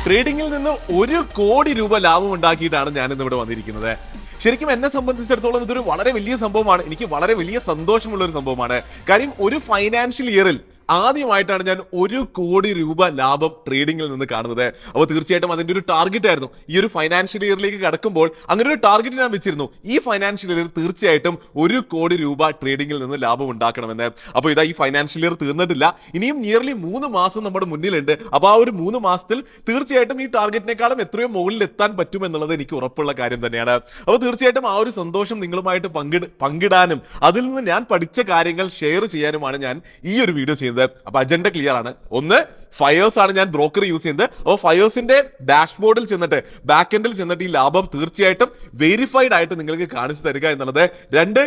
ട്രേഡിംഗിൽ നിന്ന് 1 കോടി രൂപ ലാഭം ഉണ്ടാക്കിയിട്ടാണ് ഞാൻ ഇന്ന് ഇവിടെ വന്നിരിക്കുന്നത്. ശരിക്കും എന്നെ സംബന്ധിച്ചിടത്തോളം ഇതൊരു വളരെ വലിയ സംഭവമാണ്. എനിക്ക് വളരെ വലിയ സന്തോഷമുള്ള ഒരു സംഭവമാണ്. കാര്യം ഒരു ഫൈനാൻഷ്യൽ ഇയറിൽ ആദ്യമായിട്ടാണ് ഞാൻ 1 കോടി രൂപ ലാഭം ട്രേഡിംഗിൽ നിന്ന് കാണുന്നത്. അപ്പോൾ തീർച്ചയായിട്ടും അതിന്റെ ഒരു ടാർഗറ്റ് ആയിരുന്നു. ഈ ഒരു ഫൈനാൻഷ്യൽ ഇയറിലേക്ക് കടക്കുമ്പോൾ അങ്ങനെ ഒരു ടാർഗറ്റ് ഞാൻ വെച്ചിരുന്നു. ഈ ഫൈനാൻഷ്യൽ ഇയർ തീർച്ചയായിട്ടും 1 കോടി രൂപ ട്രേഡിംഗിൽ നിന്ന് ലാഭം ഉണ്ടാക്കണമെന്ന്. അപ്പോൾ ഇതാ ഈ ഫൈനാൻഷ്യൽ ഇയർ തീർന്നിട്ടില്ല, ഇനിയും നിയർലി 3 മാസം നമ്മുടെ മുന്നിലുണ്ട്. അപ്പോൾ ആ ഒരു 3 മാസത്തിൽ തീർച്ചയായിട്ടും ഈ ടാർഗറ്റിനേക്കാളും എത്രയോ മുകളിൽ എത്താൻ പറ്റുമെന്നുള്ളത് എനിക്ക് ഉറപ്പുള്ള കാര്യം തന്നെയാണ്. അപ്പോൾ തീർച്ചയായിട്ടും ആ ഒരു സന്തോഷം നിങ്ങളുമായിട്ട് പങ്കിടാനും അതിൽ നിന്ന് ഞാൻ പഠിച്ച കാര്യങ്ങൾ ഷെയർ ചെയ്യാനുമാണ് ഞാൻ ഈ ഒരു വീഡിയോ ചെയ്യുന്നത്. അപ്പൊ അജണ്ട ക്ലിയർ ആണ്. ഒന്ന്, ഫയേഴ്സ് ആണ് ഞാൻ ബ്രോക്കർ യൂസ് ചെയ്യുന്നത്. അപ്പോൾ ഫയേഴ്സിന്റെ ഡാഷ്ബോർഡിൽ ചെന്നിട്ട് ബാക്ക് എൻഡിൽ ചെന്നിട്ട് ഈ ലാഭം തീർച്ചയായിട്ടും വെരിഫൈഡ് ആയിട്ട് നിങ്ങൾക്ക് കാണിച്ചു തരിക എന്നുള്ളത്. 2,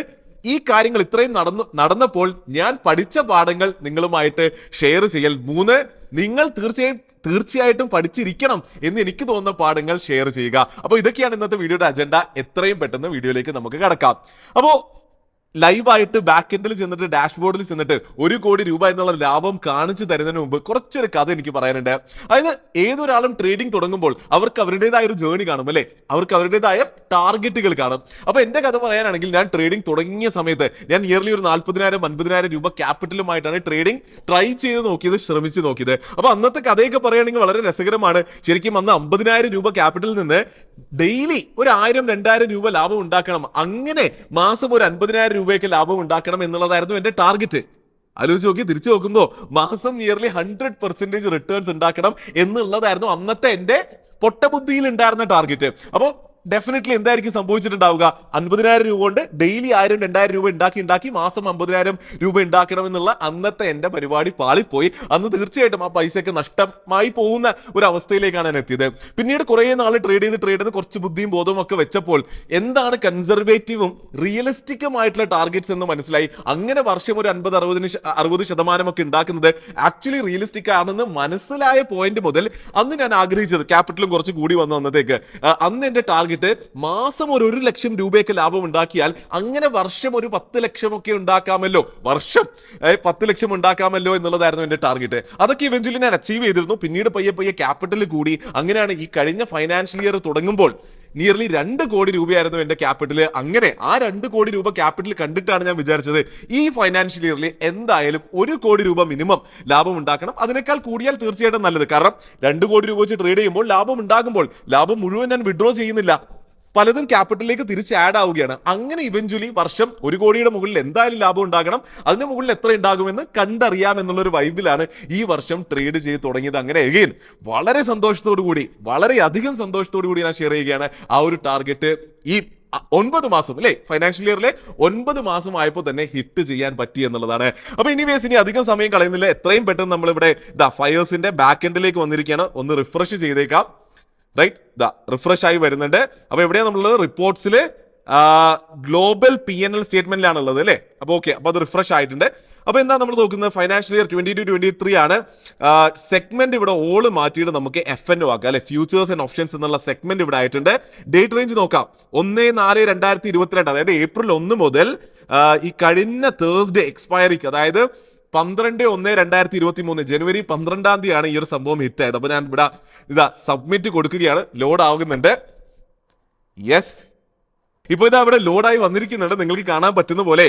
ഈ കാര്യങ്ങൾ ഇത്രയും നടന്നപ്പോൾ ഞാൻ പഠിച്ച പാഠങ്ങൾ നിങ്ങളുമായിട്ട് ഷെയർ ചെയ്യൽ. 3, നിങ്ങൾ തീർച്ചയായിട്ടും പഠിച്ചിരിക്കണം എന്ന് എനിക്ക് തോന്നുന്ന പാഠങ്ങൾ ഷെയർ ചെയ്യുക. അപ്പോൾ ഇതൊക്കെയാണ് ഇന്നത്തെ വീഡിയോയുടെ അജണ്ട. എത്രയും പെട്ടെന്ന് വീഡിയോയിലേക്ക് നമുക്ക് കടക്കാം. അപ്പോൾ ലൈവായിട്ട് ബാക്ക് എൻഡിൽ ചെന്നിട്ട് ഡാഷ്ബോർഡിൽ ചെന്നിട്ട് 1 കോടി രൂപ എന്നുള്ള ലാഭം കാണിച്ചു തരുന്നതിന് മുമ്പ് കുറച്ചൊരു കഥ എനിക്ക് പറയാനുണ്ട്. അതായത് ഏതൊരാളും ട്രേഡിംഗ് തുടങ്ങുമ്പോൾ അവർക്ക് അവരുടേതായ ഒരു ജേണി കാണും അല്ലേ, അവർക്ക് അവരുടേതായ ടാർഗറ്റുകൾ കാണും. അപ്പൊ എന്റെ കഥ പറയാനാണെങ്കിൽ ഞാൻ ട്രേഡിംഗ് തുടങ്ങിയ സമയത്ത് ഞാൻ ഇയർലി ഒരു 40,000-50,000 രൂപ ക്യാപിറ്റലുമായിട്ടാണ് ട്രേഡിംഗ് ട്രൈ ചെയ്ത് നോക്കിയത്, ശ്രമിച്ചു നോക്കിയത്. അപ്പൊ അന്നത്തെ കഥയൊക്കെ പറയുകയാണെങ്കിൽ വളരെ രസകരമാണ്. ശരിക്കും അന്ന് 50,000 രൂപ ക്യാപിറ്റലിൽ നിന്ന് ഡെയിലി ഒരു 1,000-2,000 രൂപ ലാഭം ഉണ്ടാക്കണം. അങ്ങനെ മാസം ഒരു 50,000 രൂപയ്ക്ക് ലാഭം ഉണ്ടാക്കണം എന്നുള്ളതായിരുന്നു എന്റെ ടാർഗറ്റ്. ആലോചിച്ച് നോക്കി, തിരിച്ചു നോക്കുമ്പോൾ മാസം നിയർലി 100% റിട്ടേൺസ് ഉണ്ടാക്കണം എന്നുള്ളതായിരുന്നു അന്നത്തെ എന്റെ പൊട്ടബുദ്ധിയിൽ ഉണ്ടായിരുന്ന ടാർഗറ്റ്. അപ്പോൾ ഡെഫിനറ്റ്ലി എന്തായിരിക്കും സംഭവിച്ചിട്ടുണ്ടാവുക? 50,000 രൂപ കൊണ്ട് ഡെയിലി 1,000-2,000 രൂപ ഉണ്ടാക്കി മാസം 50,000 രൂപ ഉണ്ടാക്കണം എന്നുള്ള അന്നത്തെ എന്റെ പരിപാടി പാളിപ്പോയി. അന്ന് തീർച്ചയായിട്ടും ആ പൈസയൊക്കെ നഷ്ടമായി പോകുന്ന ഒരു അവസ്ഥയിലേക്കാണ് ഞാൻ എത്തിയത്. പിന്നീട് കുറേ നാൾ ട്രേഡ് ചെയ്ത് കുറച്ച് ബുദ്ധിയും ബോധവും ഒക്കെ വെച്ചപ്പോൾ എന്താണ് കൺസർവേറ്റീവും റിയലിസ്റ്റിക്കുമായിട്ടുള്ള ടാർഗറ്റ്സ് എന്ന് മനസ്സിലായി. അങ്ങനെ വർഷം ഒരു 50-60% ഒക്കെ ഉണ്ടാക്കുന്നത് ആക്ച്വലി റിയലിസ്റ്റിക് ആണെന്ന് മനസ്സിലായ പോയിന്റ് മുതൽ അന്ന് ഞാൻ ആഗ്രഹിച്ചത്, ക്യാപിറ്റലും കുറച്ച് കൂടി വന്നു അന്നത്തേക്ക്, അന്ന് എന്റെ ടാർഗറ്റ് മാസം ഒരു 1 ലക്ഷം രൂപയൊക്കെ ലാഭം ഉണ്ടാക്കിയാൽ അങ്ങനെ വർഷം ഒരു 10 ലക്ഷം ഒക്കെ ഉണ്ടാക്കാമല്ലോ, വർഷം 10 ലക്ഷം ഉണ്ടാക്കാമല്ലോ എന്നുള്ളതായിരുന്നു എന്റെ ടാർഗറ്റ്. അതൊക്കെ ഇവഞ്ച്വലി ഞാൻ അച്ചീവ് ചെയ്തിരുന്നു. പിന്നീട് പയ്യെ ക്യാപിറ്റൽ കൂടി. അങ്ങനെയാണ് ഈ കഴിഞ്ഞ ഫൈനാൻഷ്യൽ ഇയർ തുടങ്ങുമ്പോൾ നിയർലി 2 കോടി രൂപയായിരുന്നു എന്റെ ക്യാപിറ്റൽ. അങ്ങനെ ആ 2 കോടി രൂപ ക്യാപിറ്റൽ കണ്ടിട്ടാണ് ഞാൻ വിചാരിച്ചത് ഈ ഫൈനാൻഷ്യൽ ഇയറിൽ എന്തായാലും 1 കോടി രൂപ മിനിമം ലാഭം ഉണ്ടാക്കണം. അതിനേക്കാൾ കൂടിയാൽ തീർച്ചയായിട്ടും നല്ലത്. കാരണം 2 കോടി രൂപ വെച്ച് ട്രേഡ് ചെയ്യുമ്പോൾ ലാഭം ഉണ്ടാകുമ്പോൾ ലാഭം മുഴുവൻ ഞാൻ വിഡ്രോ ചെയ്യുന്നില്ല, പലതും ക്യാപിറ്റലിലേക്ക് തിരിച്ച് ആഡ് ആവുകയാണ്. അങ്ങനെ ഇവഞ്ച്വലി വർഷം 1 കോടിയുടെ മുകളിൽ എന്തായാലും ലാഭം ഉണ്ടാകണം, അതിന് മുകളിൽ എത്ര ഉണ്ടാകുമെന്ന് കണ്ടറിയാം എന്നുള്ളൊരു വൈബിലാണ് ഈ വർഷം ട്രേഡ് ചെയ്ത് തുടങ്ങിയത്. അങ്ങനെ എഗെയിൻ വളരെ സന്തോഷത്തോടു കൂടി, വളരെയധികം സന്തോഷത്തോടു കൂടി ഞാൻ ഷെയർ ചെയ്യുകയാണ് ആ ഒരു ടാർഗറ്റ്. ഈ 9 മാസം അല്ലേ, ഫൈനാൻഷ്യൽ ഇയറിലെ 9 മാസം ആയപ്പോൾ തന്നെ ഹിറ്റ് ചെയ്യാൻ പറ്റി എന്നുള്ളതാണ്. അപ്പൊ ഇനി അധികം സമയം കളയുന്നില്ല, എത്രയും പെട്ടെന്ന് നമ്മളിവിടെ ഫയേഴ്സിന്റെ ബാക്ക് എൻഡിലേക്ക് വന്നിരിക്കുകയാണ്. ഒന്ന് റിഫ്രഷ് ചെയ്തേക്കാം. റൈറ്റ്, റിഫ്രഷ് ആയി വരുന്നുണ്ട്. അപ്പൊ എവിടെയാണ് നമ്മളുള്ളത്? റിപ്പോർട്ട്സിൽ ഗ്ലോബൽ PNL സ്റ്റേറ്റ്മെന്റിലാണ് ഉള്ളത് അല്ലേ. അപ്പൊ ഓക്കെ, അപ്പൊ അത് റിഫ്രഷ് ആയിട്ടുണ്ട്. അപ്പൊ എന്താ നമ്മൾ നോക്കുന്നത്? ഫൈനാൻഷ്യൽ ഇയർ 22-23 ആണ്. സെഗ്മെന്റ് ഇവിടെ ഓള് മാറ്റിയിട്ട് നമുക്ക് FNO ആക്കാം അല്ലെ, ഫ്യൂച്ചേഴ്സ് ആൻഡ് ഓപ്ഷൻസ് എന്നുള്ള സെഗ്മെന്റ് ഇവിടെ ആയിട്ടുണ്ട്. ഡേറ്റ് റേഞ്ച് നോക്കാം, 1/4/2022, അതായത് April 1 മുതൽ ഈ കഴിഞ്ഞ തേഴ്സ്ഡേ എക്സ്പയറിക്ക്, അതായത് 12/1/2023 ജനുവരി 12 ഈ ഒരു സംഭവം ഹിറ്റ് ആയത്. അപ്പൊ ഞാൻ ഇവിടെ സബ്മിറ്റ് കൊടുക്കുകയാണ്. ലോഡ് ആകുന്നുണ്ട്. യെസ്, ഇപ്പൊ ഇവിടെ ലോഡായി വന്നിരിക്കുന്നുണ്ട്. നിങ്ങൾക്ക് കാണാൻ പറ്റുന്ന പോലെ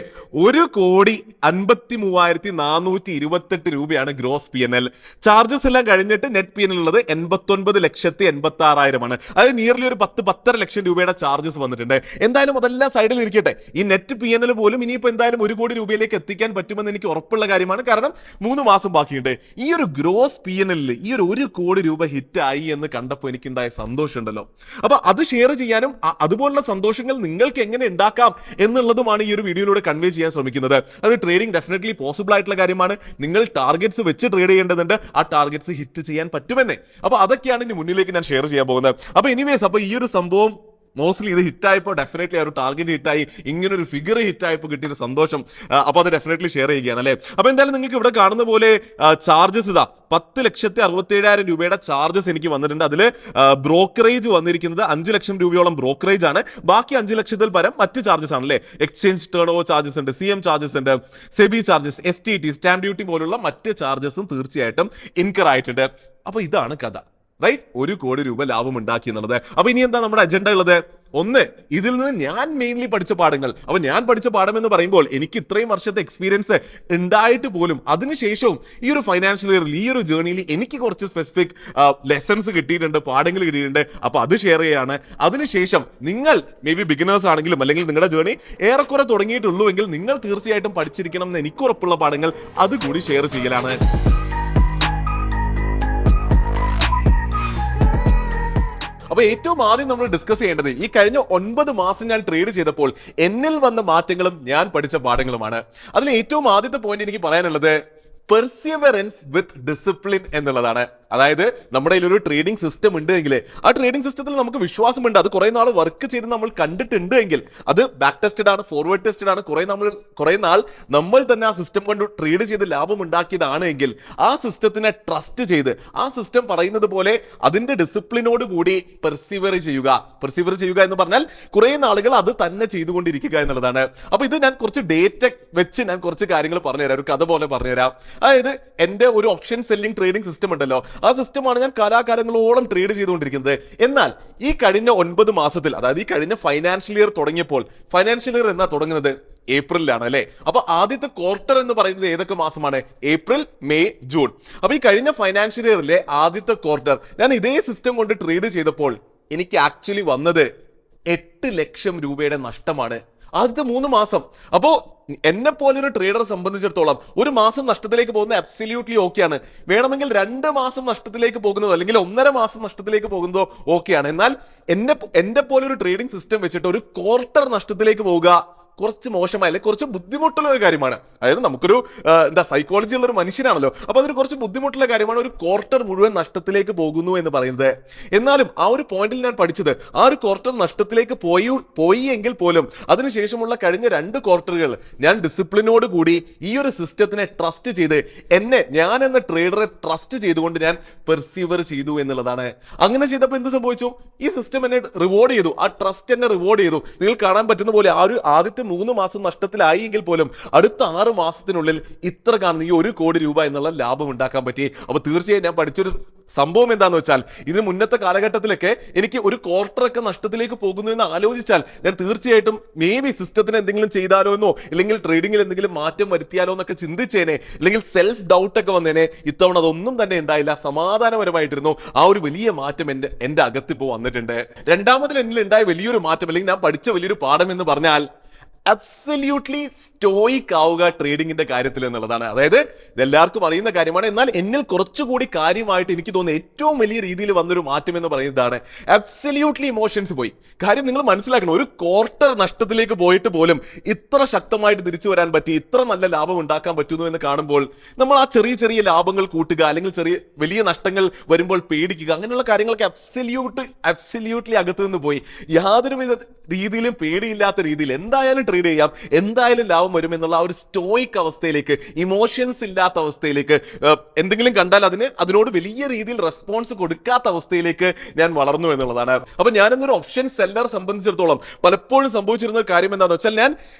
1,53,428 രൂപയാണ് ഗ്രോസ് PNL. ചാർജസ് എല്ലാം കഴിഞ്ഞിട്ട് നെറ്റ് PNL ഉള്ളത് 89,86,000 ആണ്. അതായത് നിയർലി ഒരു 10-10.5 ലക്ഷം രൂപയുടെ ചാർജസ് വന്നിട്ടുണ്ട്. എന്തായാലും അതെല്ലാം സൈഡിൽ ഇരിക്കട്ടെ. ഈ നെറ്റ് PNL പോലും ഇനിയിപ്പോൾ എന്തായാലും 1 കോടി രൂപയിലേക്ക് എത്തിക്കാൻ പറ്റുമെന്ന് എനിക്ക് ഉറപ്പുള്ള കാര്യമാണ്. കാരണം 3 മാസം ബാക്കിയുണ്ട്. ഈ ഒരു ഗ്രോസ് PNL ഈ ഒരു 1 കോടി രൂപ ഹിറ്റ് ആയി എന്ന് കണ്ടപ്പോൾ എനിക്കുണ്ടായ സന്തോഷം ഉണ്ടല്ലോ. അപ്പൊ അത് ഷെയർ ചെയ്യാനും അതുപോലുള്ള സന്തോഷങ്ങൾ നിങ്ങൾക്ക് എങ്ങനെ ഉണ്ടാക്കാം എന്നുള്ളതുമാണ് ഈ ഒരു വീഡിയോയിലൂടെ കൺവേ ചെയ്യാൻ ശ്രമിക്കുന്നത്. അത് ട്രേഡിംഗ് ഡെഫിനറ്റ്ലി പോസിബിൾ ആയിട്ടുള്ള കാര്യമാണ്. നിങ്ങൾ ടാർഗറ്റ്സ് വെച്ച് ട്രേഡ് ചെയ്യേണ്ടതുണ്ട്. ആ ടാർഗറ്റ്സ് ഹിറ്റ് ചെയ്യാൻ പറ്റുമെന്നേ. അപ്പൊ അതൊക്കെയാണ് ഇനി മുന്നിലേക്ക് ഞാൻ ഷെയർ ചെയ്യാൻ പോകുന്നത്. അപ്പൊ അപ്പൊ ഈ ഒരു സംഭവം മോസ്റ്റ്ലി ഇത് ഹിറ്റായപ്പോൾ ഡെഫിനറ്റ്ലി ആ ഒരു ടാർഗറ്റ് ഹിറ്റായി, ഇങ്ങനൊരു ഫിഗർ ഹിറ്റായപ്പോൾ കിട്ടിയൊരു സന്തോഷം, അപ്പോൾ അത് ഡെഫിനറ്റ്ലി ഷെയർ ചെയ്യുകയാണ് അല്ലേ. അപ്പോൾ എന്തായാലും നിങ്ങൾക്ക് ഇവിടെ കാണുന്ന പോലെ ചാർജസ് 10,67,000 രൂപയുടെ ചാർജസ് എനിക്ക് വന്നിട്ടുണ്ട്. അതിൽ ബ്രോക്കറേജ് വന്നിരിക്കുന്നത് 5 ലക്ഷം രൂപയോളം ബ്രോക്കറേജ് ആണ്. ബാക്കി 5 ലക്ഷത്തിൽ പരം മറ്റ് ചാർജസ് ആണ് അല്ലേ. എക്സ്ചേഞ്ച് ടേൺ ഓവർ ചാർജസ് ഉണ്ട്, CM ചാർജസ് ഉണ്ട്, SEBI charges, STT stamp duty പോലുള്ള മറ്റ് ചാർജസും തീർച്ചയായിട്ടും ഇൻകർ ആയിട്ടുണ്ട്. അപ്പോൾ ഇതാണ് കഥ. റൈറ്റ്, 1 കോടി രൂപ ലാഭം ഉണ്ടാക്കി എന്നുള്ളത്. അപ്പൊ ഇനി എന്താ നമ്മുടെ അജണ്ട ഉള്ളത്? ഒന്ന്, ഇതിൽ നിന്ന് ഞാൻ മെയിൻലി പഠിച്ച പാഠങ്ങൾ. അപ്പൊ ഞാൻ പഠിച്ച പാഠം എന്ന് പറയുമ്പോൾ എനിക്ക് ഇത്രയും വർഷത്തെ എക്സ്പീരിയൻസ് ഉണ്ടായിട്ട് പോലും അതിനുശേഷവും ഈ ഒരു ഫൈനാൻഷ്യൽ ഇയറിൽ, ഈ ഒരു ജേർണിയിൽ എനിക്ക് കുറച്ച് സ്പെസിഫിക് ലെസൺസ് കിട്ടിയിട്ടുണ്ട്, പാഠങ്ങൾ കിട്ടിയിട്ടുണ്ട്. അപ്പൊ അത് ഷെയർ ചെയ്യാണ്. അതിനുശേഷം നിങ്ങൾ മേ ബി ബിഗിനേഴ്സ് ആണെങ്കിലും അല്ലെങ്കിൽ നിങ്ങളുടെ ജേർണി ഏറെക്കുറെ തുടങ്ങിയിട്ടുള്ളൂ എങ്കിൽ നിങ്ങൾ തീർച്ചയായിട്ടും പഠിച്ചിരിക്കണം എന്ന് എനിക്ക് ഉറപ്പുള്ള പാഠങ്ങൾ അതുകൂടി ഷെയർ ചെയ്യലാണ്. അപ്പൊ ഏറ്റവും ആദ്യം നമ്മൾ ഡിസ്കസ് ചെയ്യേണ്ടത് ഈ കഴിഞ്ഞ 9 മാസം ഞാൻ ട്രേഡ് ചെയ്തപ്പോൾ എന്നിൽ വന്ന മാറ്റങ്ങളും ഞാൻ പഠിച്ച പാഠങ്ങളുമാണ്. അതിൽ ഏറ്റവും ആദ്യത്തെ പോയിന്റ് എനിക്ക് പറയാനുള്ളത് പെർസിവറൻസ് വിത്ത് ഡിസിപ്ലിൻ എന്നുള്ളതാണ്. അതായത് നമ്മുടെ കയ്യിൽ ഒരു ട്രേഡിംഗ് സിസ്റ്റം ഉണ്ട് എങ്കിൽ ആ ട്രേഡിംഗ് സിസ്റ്റത്തിൽ നമുക്ക് വിശ്വാസമുണ്ട്, അത് കുറെ നാൾ വർക്ക് ചെയ്ത് നമ്മൾ കണ്ടിട്ടുണ്ട് എങ്കിൽ അത് ബാക്ക് ടെസ്റ്റഡ് ആണ്, ഫോർവേഡ് ടെസ്റ്റഡ് ആണ്, കുറെ നാൾ നമ്മൾ തന്നെ ആ സിസ്റ്റം കൊണ്ട് ട്രേഡ് ചെയ്ത് ലാഭം ഉണ്ടാക്കിയതാണ് എങ്കിൽ ആ സിസ്റ്റത്തിനെ ട്രസ്റ്റ് ചെയ്ത് ആ സിസ്റ്റം പറയുന്നത് പോലെ അതിന്റെ ഡിസിപ്ലിനോട് കൂടി പെർസിവർ ചെയ്യുക എന്ന് പറഞ്ഞാൽ കുറെ നാളുകൾ അത് തന്നെ ചെയ്തുകൊണ്ടിരിക്കുക എന്നുള്ളതാണ്. അപ്പൊ ഇത് ഞാൻ കുറച്ച് ഡേറ്റ വെച്ച് ഞാൻ കുറച്ച് കാര്യങ്ങൾ പറഞ്ഞുതരാം, ഒരു കഥ പോലെ പറഞ്ഞുതരാം. അതായത് എന്റെ ഒരു ഓപ്ഷൻ സെല്ലിംഗ് ട്രേഡിംഗ് സിസ്റ്റം ഉണ്ടല്ലോ, ആ സിസ്റ്റമാണ് ഞാൻ കാലാകാലങ്ങളോളം ട്രേഡ് ചെയ്തുകൊണ്ടിരിക്കുന്നത്. എന്നാൽ ഈ കഴിഞ്ഞ 9 മാസത്തിൽ, അതായത് ഈ കഴിഞ്ഞ ഫൈനാൻഷ്യൽ ഇയർ തുടങ്ങിയപ്പോൾ, ഫൈനാൻഷ്യൽ ഇയർ എന്നാ തുടങ്ങുന്നത്? ഏപ്രിലാണ് അല്ലെ. അപ്പൊ ആദ്യത്തെ ക്വാർട്ടർ എന്ന് പറയുന്നത് ഏതൊക്കെ മാസമാണ്? April, May, June. അപ്പൊ ഈ കഴിഞ്ഞ ഫൈനാൻഷ്യൽ ഇയറിലെ ആദ്യത്തെ ക്വാർട്ടർ ഞാൻ ഇതേ സിസ്റ്റം കൊണ്ട് ട്രേഡ് ചെയ്തപ്പോൾ എനിക്ക് ആക്ച്വലി വന്നത് 8 ലക്ഷം രൂപയുടെ നഷ്ടമാണ് ആദ്യത്തെ 3 മാസം. അപ്പോ എന്നെ പോലെ ഒരു ട്രേഡറെ സംബന്ധിച്ചിടത്തോളം ഒരു മാസം നഷ്ടത്തിലേക്ക് പോകുന്നത് അബ്സല്യൂട്ട്ലി ഓക്കെയാണ്. വേണമെങ്കിൽ 2 മാസം നഷ്ടത്തിലേക്ക് പോകുന്നതോ അല്ലെങ്കിൽ 1.5 മാസം നഷ്ടത്തിലേക്ക് പോകുന്നതോ ഓക്കെയാണ്. എന്നാൽ എന്റെ പോലെ ഒരു ട്രേഡിംഗ് സിസ്റ്റം വെച്ചിട്ട് ഒരു ക്വാർട്ടർ നഷ്ടത്തിലേക്ക് പോവുക കുറച്ച് മോശമായ, അല്ലെങ്കിൽ കുറച്ച് ബുദ്ധിമുട്ടുള്ള ഒരു കാര്യമാണ്. അതായത് നമുക്കൊരു സൈക്കോളജി ഉള്ള ഒരു മനുഷ്യനാണല്ലോ, അപ്പൊ അതൊരു കുറച്ച് ബുദ്ധിമുട്ടുള്ള കാര്യമാണ് ഒരു ക്വാർട്ടർ മുഴുവൻ നഷ്ടത്തിലേക്ക് പോകുന്നു എന്ന് പറയുന്നത്. എന്നാലും ആ ഒരു പോയിന്റിൽ ഞാൻ പഠിച്ചത്, ആ ഒരു ക്വാർട്ടർ നഷ്ടത്തിലേക്ക് പോയി എങ്കിൽ പോലും അതിനുശേഷമുള്ള കഴിഞ്ഞ 2 ക്വാർട്ടറുകൾ ഞാൻ ഡിസിപ്ലിനോട് കൂടി ഈ ഒരു സിസ്റ്റത്തിനെ ട്രസ്റ്റ് ചെയ്ത് ഞാൻ എന്ന ട്രേഡറെ ട്രസ്റ്റ് ചെയ്തുകൊണ്ട് ഞാൻ പെർസീവർ ചെയ്തു എന്നുള്ളതാണ്. അങ്ങനെ ചെയ്തപ്പോൾ എന്ത് സംഭവിച്ചു? ഈ സിസ്റ്റം എന്നെ റിവാർഡ് ചെയ്തു, ആ ട്രസ്റ്റ് എന്നെ റിവാർഡ് ചെയ്തു. നിങ്ങൾ കാണാൻ പറ്റുന്ന പോലെ ആ ഒരു ആദ്യത്തെ 3 മാസം നഷ്ടത്തിലായി എങ്കിൽ പോലും അടുത്ത 6 മാസത്തിനുള്ളിൽ ഇത്ര കാണുന്ന ഈ 1 കോടി രൂപ എന്നുള്ള ലാഭം ഉണ്ടാക്കാൻ പറ്റി. അപ്പൊ തീർച്ചയായും ഞാൻ പഠിച്ചൊരു സംഭവം എന്താന്ന് വെച്ചാൽ, ഇതിന് മുന്നത്തെ കാലഘട്ടത്തിലൊക്കെ എനിക്ക് ഒരു ക്വാർട്ടറൊക്കെ നഷ്ടത്തിലേക്ക് പോകുന്നു എന്ന് ആലോചിച്ചാൽ ഞാൻ തീർച്ചയായിട്ടും മേ ബി സിസ്റ്റത്തിന് എന്തെങ്കിലും ചെയ്താലോ എന്നോ അല്ലെങ്കിൽ ട്രേഡിംഗിൽ എന്തെങ്കിലും മാറ്റം വരുത്തിയാലോ എന്നൊക്കെ ചിന്തിച്ചേനെ, അല്ലെങ്കിൽ സെൽഫ് ഡൗട്ട് ഒക്കെ വന്നേനെ. ഇത്തവണ അതൊന്നും തന്നെ ഉണ്ടായില്ല, സമാധാനപരമായിട്ടിരുന്നു. ആ ഒരു വലിയ മാറ്റം എന്റെ അകത്തിപ്പോ വന്നിട്ടുണ്ട്. രണ്ടാമതിൽ എന്നിൽ ഉണ്ടായ വലിയൊരു മാറ്റം, അല്ലെങ്കിൽ ഞാൻ പഠിച്ച വലിയൊരു പാഠം എന്ന് പറഞ്ഞാൽ അബ്സല്യൂട്ട്ലി സ്റ്റോയിക് ആവുക ട്രേഡിംഗിന്റെ കാര്യത്തിൽ എന്നുള്ളതാണ്. അതായത് ഇതെല്ലാവർക്കും അറിയുന്ന കാര്യമാണ്, എന്നാൽ എന്നിൽ കുറച്ചുകൂടി കാര്യമായിട്ട് എനിക്ക് തോന്നുന്ന ഏറ്റവും വലിയ രീതിയിൽ വന്നൊരു മാറ്റം എന്ന് പറയുന്നതാണ് അബ്സല്യൂട്ട്ലി ഇമോഷൻസ് പോയി. കാര്യം നിങ്ങൾ മനസ്സിലാക്കണം, ഒരു ക്വാർട്ടർ നഷ്ടത്തിലേക്ക് പോയിട്ട് പോലും ഇത്ര ശക്തമായിട്ട് തിരിച്ചു വരാൻ പറ്റി, ഇത്ര നല്ല ലാഭം ഉണ്ടാക്കാൻ പറ്റുന്നു എന്ന് കാണുമ്പോൾ നമ്മൾ ആ ചെറിയ ചെറിയ ലാഭങ്ങൾ കൂട്ടുക, അല്ലെങ്കിൽ വലിയ നഷ്ടങ്ങൾ വരുമ്പോൾ പേടിക്കുക, അങ്ങനെയുള്ള കാര്യങ്ങളൊക്കെ അബ്സല്യൂട്ട്ലി അകത്തു നിന്ന് പോയി. യാതൊരു വിധ രീതിയിലും പേടിയില്ലാത്ത രീതിയിൽ എന്തായാലും ട്രേഡ് ചെയ്യാം, എന്തായാലും ലാഭം വരും എന്നുള്ള ആ ഒരു സ്റ്റോയിക് അവസ്ഥയിലേക്ക്, ഇമോഷൻസ് ഇല്ലാത്ത അവസ്ഥയിലേക്ക്, എന്തെങ്കിലും കണ്ടാൽ അതിനോട് വലിയ രീതിയിൽ റെസ്പോൺസ് കൊടുക്കാത്ത അവസ്ഥയിലേക്ക് ഞാൻ വളർന്നു എന്നുള്ളതാണ്. അപ്പൊ ഞാനെന്നൊരു ഓപ്ഷൻ സെല്ലർ സംബന്ധിച്ചിടത്തോളം പലപ്പോഴും സംഭവിച്ചിരുന്ന ഒരു കാര്യം എന്താണെന്ന് വെച്ചാൽ, ഞാൻ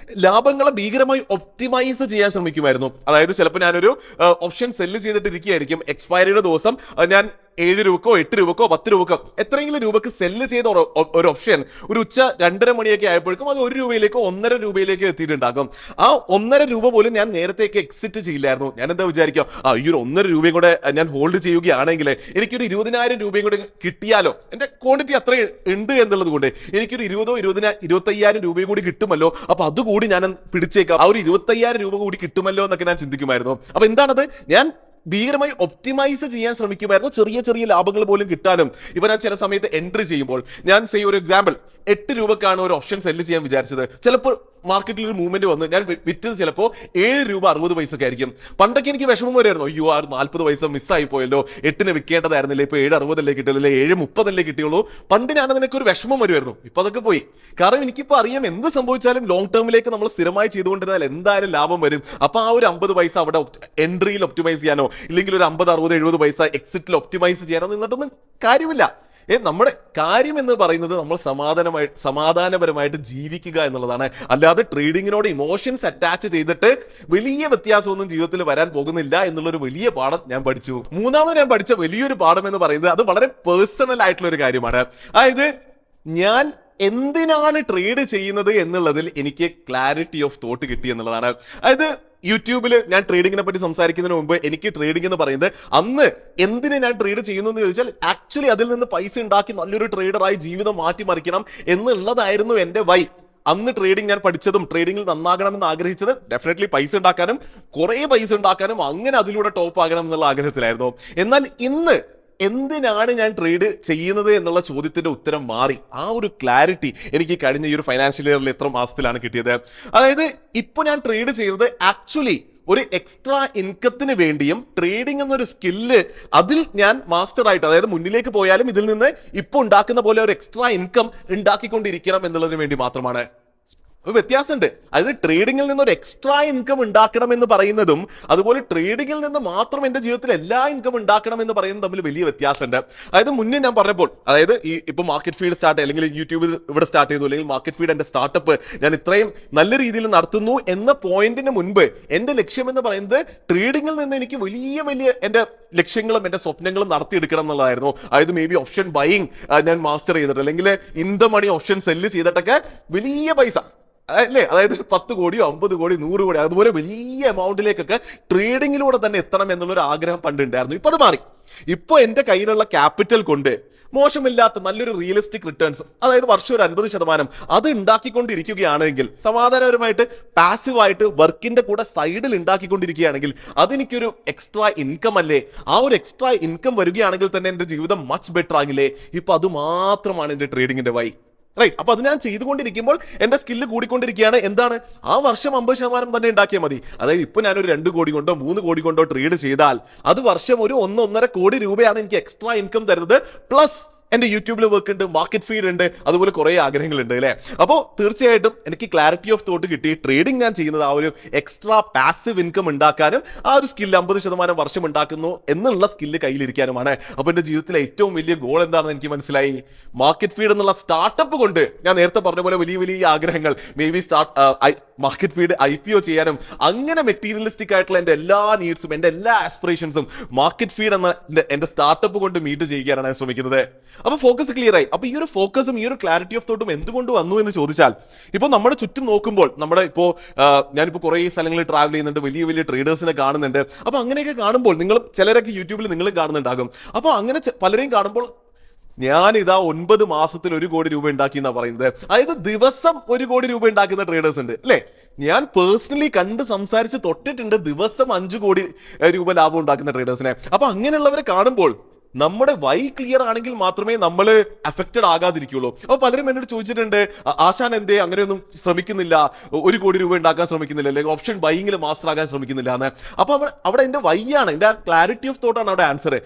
ലാഭങ്ങളെ ഭീകരമായി ഒപ്റ്റിമൈസ് ചെയ്യാൻ ശ്രമിക്കുമായിരുന്നു. അതായത് ചിലപ്പോൾ ഞാനൊരു ഓപ്ഷൻ സെല്ല് ചെയ്തിട്ടിരിക്കുകയായിരിക്കും, എക്സ്പയറിയുടെ ദിവസം ഞാൻ 7 രൂപക്കോ 8 രൂപക്കോ 10 രൂപക്കോ എത്രയെങ്കിലും രൂപക്ക് സെല്ല് ചെയ്ത ഒരു ഓപ്ഷൻ ഒരു ഉച്ച 2:30 മണിയൊക്കെ ആയപ്പോഴേക്കും അത് 1 രൂപയിലേക്കോ 1.5 രൂപയിലേക്കോ എത്തിയിട്ടുണ്ടാകും. ആ 1.5 രൂപ പോലും ഞാൻ നേരത്തേക്ക് എക്സിറ്റ് ചെയ്യില്ലായിരുന്നു. ഞാൻ എന്താ വിചാരിക്കുക, ഈ ഒരു 1.5 രൂപയും കൂടെ ഞാൻ ഹോൾഡ് ചെയ്യുകയാണെങ്കിൽ എനിക്കൊരു 20,000 രൂപയും കൂടെ കിട്ടിയാലോ, എന്റെ ക്വാണ്ടിറ്റി അത്ര ഉണ്ട് എന്നുള്ളത് കൊണ്ട് എനിക്കൊരു 25,000 രൂപയും കൂടി കിട്ടുമല്ലോ, അപ്പൊ അതുകൂടി ഞാൻ പിടിച്ചേക്കാം, ആ ഒരു 25,000 രൂപ കൂടി കിട്ടുമല്ലോ എന്നൊക്കെ ഞാൻ ചിന്തിക്കുമായിരുന്നു. അപ്പൊ എന്താണത്, ഞാൻ ഭീകരമായി ഒപ്റ്റിമൈസ് ചെയ്യാൻ ശ്രമിക്കുമായിരുന്നു, ചെറിയ ചെറിയ ലാഭങ്ങൾ പോലും കിട്ടാനും. ഇപ്പൊ ഞാൻ ചില സമയത്ത് എൻട്രി ചെയ്യുമ്പോൾ ഞാൻ ഒരു എക്സാമ്പിൾ 8 രൂപക്കാണ് ഒരു ഓപ്ഷൻ സെല്ല് ചെയ്യാൻ വിചാരിച്ചത്. ചിലപ്പോൾ മാർക്കറ്റിൽ ഒരു മൂവ്മെന്റ് വന്ന് ഞാൻ വിറ്റത് ചിലപ്പോൾ 7 രൂപ 60 പൈസക്ക് ആയിരിക്കും. പണ്ടൊക്കെ എനിക്ക് വിഷമം വരുമായിരുന്നു, അയ്യോ ആ 40 പൈസ മിസ്സായി പോയല്ലോ, 8 വിൽക്കേണ്ടതായിരുന്നില്ല, ഇപ്പൊ 7.60 കിട്ടിയുള്ളൂ, 7.30 കിട്ടിയുള്ളൂ. പണ്ട് ഞാൻ അതിനൊക്കെ ഒരു വിഷമം വരുമായിരുന്നു. ഇപ്പൊ അതൊക്കെ പോയി. കാരണം എനിക്കിപ്പോ അറിയാം, എന്ത് സംഭവിച്ചാലും ലോങ് ടേമിലേക്ക് നമ്മൾ സ്ഥിരമായി ചെയ്തുകൊണ്ടിരുന്നാൽ എന്തായാലും ലാഭം വരും. അപ്പൊ ആ ഒരു 50 പൈസ അവിടെ എൻട്രിയിൽ ഒപ്റ്റിമൈസ് ചെയ്യാനോ ഇല്ലെങ്കിൽ ഒരു 50, 60, 70 പൈസ എക്സിറ്റിൽ ഒപ്റ്റിമൈസ് ചെയ്യാനോ നിന്നിട്ടൊന്നും കാര്യമില്ല. നമ്മുടെ കാര്യം എന്ന് പറയുന്നത് നമ്മൾ സമാധാനപരമായിട്ട് ജീവിക്കുക എന്നുള്ളതാണ്. അല്ലാതെ ട്രേഡിങ്ങിനോട് ഇമോഷൻസ് അറ്റാച്ച് ചെയ്തിട്ട് വലിയ വ്യത്യാസമൊന്നും ജീവിതത്തിൽ വരാൻ പോകുന്നില്ല എന്നുള്ളൊരു വലിയ പാഠം ഞാൻ പഠിച്ചു. മൂന്നാമത് ഞാൻ പഠിച്ച വലിയൊരു പാഠം എന്ന് പറയുന്നത് അത് വളരെ പേഴ്സണൽ ആയിട്ടുള്ള ഒരു കാര്യമാണ്. അതായത് ഞാൻ എന്തിനാണ് ട്രേഡ് ചെയ്യുന്നത് എന്നുള്ളതിൽ എനിക്ക് ക്ലാരിറ്റി ഓഫ് തോട്ട് കിട്ടി എന്നുള്ളതാണ്. അതായത് യൂട്യൂബിൽ ഞാൻ ട്രേഡിങ്ങിനെ പറ്റി സംസാരിക്കുന്നതിന് മുമ്പ് എനിക്ക് ട്രേഡിംഗ് എന്ന് പറയുന്നത് അന്ന് എന്തിന് ഞാൻ ട്രേഡ് ചെയ്യുന്നു എന്ന് ചോദിച്ചാൽ ആക്ച്വലി അതിൽ നിന്ന് പൈസ ഉണ്ടാക്കി നല്ലൊരു ട്രേഡറായി ജീവിതം മാറ്റിമറിക്കണം എന്നുള്ളതായിരുന്നു എൻ്റെ വൈ. അന്ന് ട്രേഡിംഗ് ഞാൻ പഠിച്ചതും ട്രേഡിംഗിൽ നന്നാകണമെന്ന് ആഗ്രഹിച്ചത് ഡെഫിനറ്റ്ലി പൈസ ഉണ്ടാക്കാനും കുറേ പൈസ ഉണ്ടാക്കാനും അങ്ങനെ അതിലൂടെ ടോപ്പ് ആകണം എന്നുള്ള ആഗ്രഹത്തിലായിരുന്നു. എന്നാൽ ഇന്ന് എന്തിനാണ് ഞാൻ ട്രേഡ് ചെയ്യുന്നത് എന്നുള്ള ചോദ്യത്തിന്റെ ഉത്തരം മാറി. ആ ഒരു ക്ലാരിറ്റി എനിക്ക് കഴിഞ്ഞ ഈ ഒരു ഫൈനാൻഷ്യൽ ഇയറിൽ എത്ര മാസത്തിലാണ് കിട്ടിയത്. അതായത് ഇപ്പൊ ഞാൻ ട്രേഡ് ചെയ്യുന്നത് ആക്ച്വലി ഒരു എക്സ്ട്രാ ഇൻകത്തിന് വേണ്ടിയും ട്രേഡിംഗ് എന്നൊരു സ്കില്ല് അതിൽ ഞാൻ മാസ്റ്റർ ആയിട്ട്, അതായത് മുന്നിലേക്ക് പോയാലും ഇതിൽ നിന്ന് ഇപ്പൊ ഉണ്ടാക്കുന്ന പോലെ ഒരു എക്സ്ട്രാ ഇൻകം ഉണ്ടാക്കിക്കൊണ്ടിരിക്കണം എന്നുള്ളതിന് വേണ്ടി മാത്രമാണ്. വ്യത്യാസമുണ്ട്. അതായത് ട്രേഡിങ്ങിൽ നിന്ന് ഒരു എക്സ്ട്രാ ഇൻകം ഉണ്ടാക്കണം എന്ന് പറയുന്നതും അതുപോലെ ട്രേഡിങ്ങിൽ നിന്ന് മാത്രം എന്റെ ജീവിതത്തിൽ എല്ലാ ഇൻകം ഉണ്ടാക്കണം എന്ന് പറയുന്നതും തമ്മിൽ വലിയ വ്യത്യാസമുണ്ട്. അതായത് മുന്നേ ഞാൻ പറഞ്ഞപ്പോൾ, അതായത് ഈ ഇപ്പൊ മാർക്കറ്റ് ഫീഡ് സ്റ്റാർട്ട് അല്ലെങ്കിൽ യൂട്യൂബിൽ ഇവിടെ സ്റ്റാർട്ട് ചെയ്തു അല്ലെങ്കിൽ മാർക്കറ്റ് ഫീഡ് എന്റെ സ്റ്റാർട്ടപ്പ് ഞാൻ ഇത്രയും നല്ല രീതിയിൽ നടത്തുന്നു എന്ന പോയിന്റിന് മുൻപ് എന്റെ ലക്ഷ്യം എന്ന് പറയുന്നത് ട്രേഡിങ്ങിൽ നിന്ന് എനിക്ക് വലിയ വലിയ എന്റെ ലക്ഷ്യങ്ങളും എന്റെ സ്വപ്നങ്ങളും നടത്തിയെടുക്കണം എന്നുള്ളതായിരുന്നു. അതായത് മേ ബി ഓപ്ഷൻ ബൈയിങ് ഞാൻ മാസ്റ്റർ ചെയ്തിട്ട് അല്ലെങ്കിൽ in the money option sell ചെയ്തിട്ടൊക്കെ വലിയ പൈസ അല്ലേ, അതായത് 10 കോടിയോ 50 കോടി 100 കോടി അതുപോലെ വലിയ എമൗണ്ടിലേക്കൊക്കെ ട്രേഡിങ്ങിലൂടെ തന്നെ എത്തണം എന്നുള്ളൊരു ആഗ്രഹം പണ്ടുണ്ടായിരുന്നു. ഇപ്പൊ അത് മാറി. ഇപ്പൊ എന്റെ കയ്യിലുള്ള ക്യാപിറ്റൽ കൊണ്ട് മോശമില്ലാത്ത നല്ലൊരു റിയലിസ്റ്റിക് റിട്ടേൺസ്, അതായത് വർഷം ഒരു 50% അത് ഉണ്ടാക്കിക്കൊണ്ടിരിക്കുകയാണെങ്കിൽ, സമാധാനപരമായിട്ട് പാസീവായിട്ട് വർക്കിന്റെ കൂടെ സൈഡിൽ ഉണ്ടാക്കിക്കൊണ്ടിരിക്കുകയാണെങ്കിൽ അതെനിക്കൊരു എക്സ്ട്രാ ഇൻകം അല്ലേ. ആ ഒരു എക്സ്ട്രാ ഇൻകം വരികയാണെങ്കിൽ തന്നെ എന്റെ ജീവിതം മച്ച് ബെറ്റർ ആകില്ലേ. ഇപ്പൊ അത് മാത്രമാണ് എന്റെ ട്രേഡിങ്ങിന്റെ വഴി. റൈറ്റ്. അപ്പൊ അത് ഞാൻ ചെയ്തുകൊണ്ടിരിക്കുമ്പോൾ എന്റെ സ്കില്ല് കൂടിക്കൊണ്ടിരിക്കുകയാണ്. എന്താണ്, ആ വർഷം 50% തന്നെ ഉണ്ടാക്കിയാൽ മതി. അതായത് ഇപ്പൊ ഞാനൊരു 2 കോടി കൊണ്ടോ 3 കോടി കൊണ്ടോ ട്രേഡ് ചെയ്താൽ അത് വർഷം ഒരു 1-1.5 കോടി രൂപയാണ് എനിക്ക് എക്സ്ട്രാ ഇൻകം തരുന്നത്. പ്ലസ് എന്റെ യൂട്യൂബിൽ വർക്ക് ഉണ്ട്, മാർക്കറ്റ് ഫീഡ് ഉണ്ട്, അതുപോലെ കുറെ ആഗ്രഹങ്ങളുണ്ട് അല്ലേ. അപ്പോൾ തീർച്ചയായിട്ടും എനിക്ക് ക്ലാരിറ്റി ഓഫ് തോട്ട് കിട്ടി. ട്രേഡിംഗ് ഞാൻ ചെയ്യുന്നത് ആ ഒരു എക്സ്ട്രാ പാസീവ് ഇൻകം ഉണ്ടാക്കാനും ആ ഒരു സ്കില്ല് 50% വർഷം ഉണ്ടാക്കുന്നു എന്നുള്ള സ്കില്ല് കയ്യിലിരിക്കാനുമാണ്. അപ്പോൾ എന്റെ ജീവിതത്തിലെ ഏറ്റവും വലിയ ഗോൾ എന്താണെന്ന് എനിക്ക് മനസ്സിലായി. മാർക്കറ്റ് ഫീഡ് എന്നുള്ള സ്റ്റാർട്ടപ്പ് കൊണ്ട് ഞാൻ നേരത്തെ പറഞ്ഞ പോലെ വലിയ വലിയ ആഗ്രഹങ്ങൾ, may be market feed IPO ചെയ്യാനും അങ്ങനെ മെറ്റീരിയലിസ്റ്റിക് ആയിട്ടുള്ള എന്റെ എല്ലാ നീഡ്സും എന്റെ എല്ലാ ആസ്പിറേഷൻസും മാർക്കറ്റ് ഫീഡ് എന്ന എന്റെ സ്റ്റാർട്ടപ്പ് കൊണ്ട് മീറ്റ് ചെയ്യാനാണ് ഞാൻ ശ്രമിക്കുന്നത്. അപ്പൊ ഫോക്കസ് ക്ലിയർ ആയി. അപ്പൊ ഈ ഒരു ഫോക്കസും ഈ ഒരു ക്ലാരിറ്റി ഓഫ് തോട്ടും എന്തുകൊണ്ട് വന്നു എന്ന് ചോദിച്ചാൽ, ഇപ്പൊ നമ്മുടെ ചുറ്റും നോക്കുമ്പോൾ നമ്മുടെ ഞാനിപ്പോ കുറെ സ്ഥലങ്ങളിൽ ട്രാവൽ ചെയ്യുന്നുണ്ട്, വലിയ വലിയ ട്രേഡേഴ്സിനെ കാണുന്നുണ്ട്. അപ്പൊ അങ്ങനെയൊക്കെ കാണുമ്പോൾ നിങ്ങൾ ചിലരൊക്കെ യൂട്യൂബിൽ നിങ്ങളും കാണുന്നുണ്ടാകും. അപ്പൊ അങ്ങനെ പലരെയും കാണുമ്പോൾ ഞാനിതാ 9 മാസത്തിൽ 1 കോടി രൂപ ഉണ്ടാക്കി എന്നാ പറയുന്നത്. അതായത് ദിവസം 1 കോടി രൂപ ഉണ്ടാക്കുന്ന ട്രേഡേഴ്സ് ഉണ്ട് അല്ലെ. ഞാൻ പേഴ്സണലി കണ്ട് സംസാരിച്ച് തൊട്ടിട്ടുണ്ട് ദിവസം 5 കോടി രൂപ ലാഭം ഉണ്ടാക്കുന്ന ട്രേഡേഴ്സിനെ. അപ്പൊ അങ്ങനെയുള്ളവരെ കാണുമ്പോൾ നമ്മുടെ വൈ ക്ലിയർ ആണെങ്കിൽ മാത്രമേ നമ്മൾ അഫക്റ്റഡ് ആകാതിരിക്കുള്ളൂ. അപ്പൊ പലരും എന്നോട് ചോദിച്ചിട്ടുണ്ട്, ആശാൻ എന്തേ അങ്ങനെയൊന്നും ശ്രമിക്കുന്നില്ല, 1 കോടി രൂപ ഉണ്ടാക്കാൻ ശ്രമിക്കുന്നില്ല, അല്ലെങ്കിൽ ഓപ്ഷൻ ബൈയിങ്ങിൽ മാസ്റ്റർ ആകാൻ ശ്രമിക്കുന്നില്ല എന്ന്. അപ്പൊ അവിടെ എന്റെ വൈ ആണ്, എന്റെ ക്ലാരിറ്റി ഓഫ് തോട്ടാണ് അവിടെ ആൻസർ.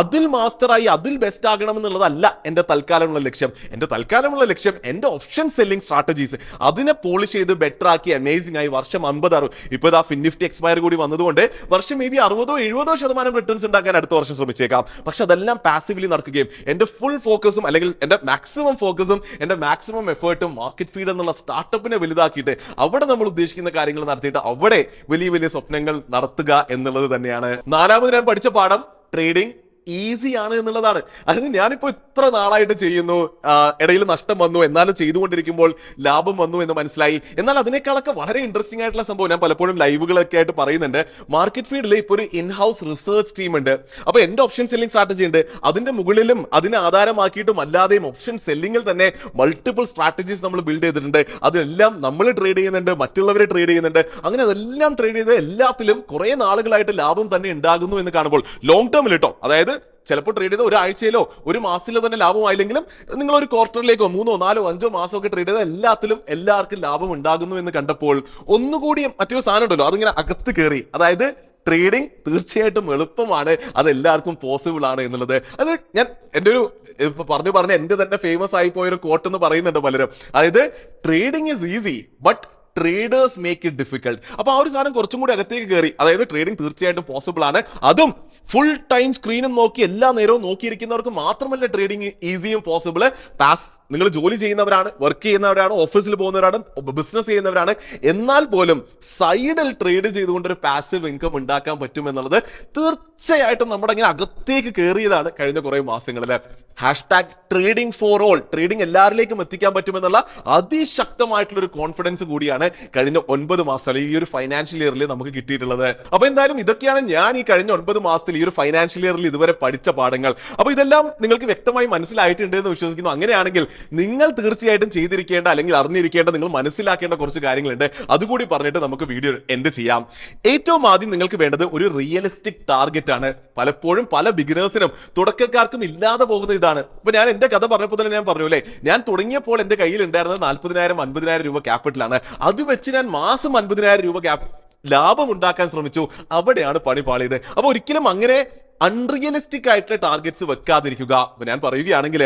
അതിൽ മാസ്റ്ററായി അതിൽ ബെസ്റ്റ് ആകണം എന്നുള്ളതല്ല എന്റെ തൽക്കാലമുള്ള ലക്ഷ്യം. എന്റെ തൽക്കാലമുള്ള ലക്ഷ്യം എന്റെ ഓപ്ഷൻ സെല്ലിംഗ് സ്ട്രാറ്റജീസ് അതിനെ പോളിഷ് ചെയ്ത് ബെറ്റർ ആക്കി അമേസിംഗ് ആയി വർഷം 50-60 ഇപ്പൊ ഇതാ ഫിൻനിഫ്റ്റി എക്സ്പയർ കൂടി വന്നതുകൊണ്ട് വർഷം മേ ബി 60-70% റിട്ടേൺസ് ഉണ്ടാക്കാൻ അടുത്ത വർഷം ശ്രമിച്ചേക്കാം. പക്ഷെ അതെല്ലാം പാസീവ്ലി നടക്കുകയും എന്റെ ഫുൾ ഫോക്കസും അല്ലെങ്കിൽ എന്റെ മാക്സിമം ഫോക്കസും എന്റെ മാക്സിമം എഫേർട്ടും മാർക്കറ്റ് ഫീഡ് എന്നുള്ള സ്റ്റാർട്ടപ്പിനെ വലുതാക്കിയിട്ട് അവിടെ നമ്മൾ ഉദ്ദേശിക്കുന്ന കാര്യങ്ങൾ നടത്തിയിട്ട് അവിടെ വലിയ വലിയ സ്വപ്നങ്ങൾ നടത്തുക എന്നുള്ളത് തന്നെയാണ്. 4ാമത് ഞാൻ പഠിച്ച പാഠം ട്രേഡിംഗ് ഈസി ആണ് എന്നുള്ളതാണ്. അതായത് ഞാനിപ്പോ ഇത്ര നാളായിട്ട് ചെയ്യുന്നു, ഇടയിൽ നഷ്ടം വന്നു, എന്നാലും ചെയ്തുകൊണ്ടിരിക്കുമ്പോൾ ലാഭം വന്നു എന്ന് മനസ്സിലായി. എന്നാൽ അതിനേക്കാളൊക്കെ വളരെ ഇൻട്രസ്റ്റിംഗ് ആയിട്ടുള്ള സംഭവം ഞാൻ പലപ്പോഴും ലൈവുകളൊക്കെ ആയിട്ട് പറയുന്നുണ്ട്. മാർക്കറ്റ് ഫീൽഡിൽ ഇപ്പോൾ ഒരു ഇൻഹൗസ് റിസർച്ച് ടീം ഉണ്ട്. അപ്പൊ എന്റെ ഓപ്ഷൻ സെല്ലിംഗ് സ്ട്രാറ്റജി ഉണ്ട്, അതിന്റെ മുകളിലും അതിനെ ആധാരമാക്കിയിട്ടും അല്ലാതെയും ഓപ്ഷൻ സെല്ലിംഗിൽ തന്നെ മൾട്ടിപ്പിൾ സ്ട്രാറ്റജീസ് നമ്മൾ ബിൽഡ് ചെയ്തിട്ടുണ്ട്. അതെല്ലാം നമ്മൾ ട്രേഡ് ചെയ്യുന്നുണ്ട്, മറ്റുള്ളവരെ ട്രേഡ് ചെയ്യുന്നുണ്ട്. അങ്ങനെ അതെല്ലാം ട്രേഡ് ചെയ്ത് എല്ലാത്തിലും കുറെ നാളുകളായിട്ട് ലാഭം തന്നെ ഉണ്ടാകുന്നു എന്ന് കാണുമ്പോൾ ലോങ് ടേമിൽ കേട്ടോ, അതായത് ചിലപ്പോൾ ട്രേഡ് ചെയ്ത ഒരാഴ്ചയിലോ 1 മാസത്തിലോ തന്നെ ലാഭമായില്ലെങ്കിലും നിങ്ങൾ ഒരു ക്വാർട്ടറിലേക്കോ 3, 4, 5 മാസമൊക്കെ ട്രേഡ് ചെയ്ത എല്ലാവർക്കും ലാഭം ഉണ്ടാകുന്നു എന്ന് കണ്ടപ്പോൾ ഒന്നുകൂടി മറ്റൊരു സാധനം ഉണ്ടല്ലോ, അതിങ്ങനെ അകത്ത് കയറി. അതായത് ട്രേഡിംഗ് തീർച്ചയായിട്ടും എളുപ്പമാണ്, അത് എല്ലാവർക്കും പോസിബിൾ ആണ് എന്നുള്ളത്. അത് ഞാൻ എൻ്റെ ഒരു പറഞ്ഞ് എന്റെ തന്നെ ഫേമസ് ആയി പോയൊരു കോട്ട് എന്ന് പറയുന്നുണ്ട് പലരും. അതായത് trading is easy but traders make it difficult. അപ്പൊ ആ ഒരു സാധനം കുറച്ചും കൂടി അകത്തേക്ക് കയറി. അതായത് ട്രേഡിംഗ് തീർച്ചയായിട്ടും പോസിബിൾ ആണ്. അതും ഫുൾ ടൈം സ്ക്രീനും നോക്കി എല്ലാ നേരവും നോക്കിയിരിക്കുന്നവർക്ക് മാത്രമല്ല ട്രേഡിംഗ് ഈസിയും പോസിബിൾ. നിങ്ങൾ ജോലി ചെയ്യുന്നവരാണ്, വർക്ക് ചെയ്യുന്നവരാണ്, ഓഫീസിൽ പോകുന്നവരാണ്, ബിസിനസ് ചെയ്യുന്നവരാണ്, എന്നാൽ പോലും സൈഡിൽ ട്രേഡ് ചെയ്തുകൊണ്ട് ഒരു പാസീവ് ഇൻകം ഉണ്ടാക്കാൻ പറ്റും എന്നുള്ളത് തീർച്ചയായിട്ടും നമ്മുടെ ഇങ്ങനെ അകത്തേക്ക് കയറിയതാണ് കഴിഞ്ഞ കുറെ മാസങ്ങളിൽ. Hashtag trading for all, trading എല്ലാവരിലേക്കും എത്തിക്കാൻ പറ്റുമെന്നുള്ള അതിശക്തമായിട്ടുള്ള ഒരു കോൺഫിഡൻസ് കൂടിയാണ് കഴിഞ്ഞ 9 മാസം അല്ലെങ്കിൽ ഈ ഒരു ഫൈനാൻഷ്യൽ ഇയറിൽ നമുക്ക് കിട്ടിയിട്ടുള്ളത്. അപ്പൊ എന്തായാലും ഇതൊക്കെയാണ് ഞാൻ ഈ കഴിഞ്ഞ 9 മാസത്തിൽ ഈ ഒരു ഫൈനാൻഷ്യൽ ഇയറിൽ ഇതുവരെ പഠിച്ച പാഠങ്ങൾ. അപ്പൊ ഇതെല്ലാം നിങ്ങൾക്ക് വ്യക്തമായി മനസ്സിലായിട്ടുണ്ട് എന്ന് വിശ്വസിക്കുന്നു. അങ്ങനെയാണെങ്കിൽ നിങ്ങൾ തീർച്ചയായിട്ടും ചെയ്തിരിക്കേണ്ട അല്ലെങ്കിൽ അറിഞ്ഞിരിക്കേണ്ട, നിങ്ങൾ മനസ്സിലാക്കേണ്ട കുറച്ച് കാര്യങ്ങളുണ്ട്. അതുകൂടി പറഞ്ഞിട്ട് നമുക്ക് വീഡിയോ എൻഡ് ചെയ്യാം. ഏറ്റവും ആദ്യം നിങ്ങൾക്ക് വേണ്ടത് ഒരു റിയലിസ്റ്റിക് ടാർഗറ്റ് ആണ്. പലപ്പോഴും പല ബിഗിനേഴ്സിനും തുടക്കക്കാർക്കും ഇല്ലാതെ പോകുന്ന ഇതാണ്. ഇപ്പൊ ഞാൻ എന്റെ കഥ പറഞ്ഞപ്പോൾ തന്നെ ഞാൻ പറഞ്ഞു അല്ലേ, ഞാൻ തുടങ്ങിയപ്പോൾ എന്റെ കയ്യിൽ ഉണ്ടായിരുന്നത് 40,000-50,000 രൂപ ക്യാപിറ്റലാണ്. അത് വെച്ച് ഞാൻ മാസം 50,000 രൂപ ലാഭം ഉണ്ടാക്കാൻ ശ്രമിച്ചു. അവിടെയാണ് പണി പാളിയത്. അപ്പൊ ഒരിക്കലും അങ്ങനെ അൺറിയലിസ്റ്റിക് ആയിട്ടുള്ള ടാർഗറ്റ്സ് വെക്കാതിരിക്കുക. ഞാൻ പറയുകയാണെങ്കിൽ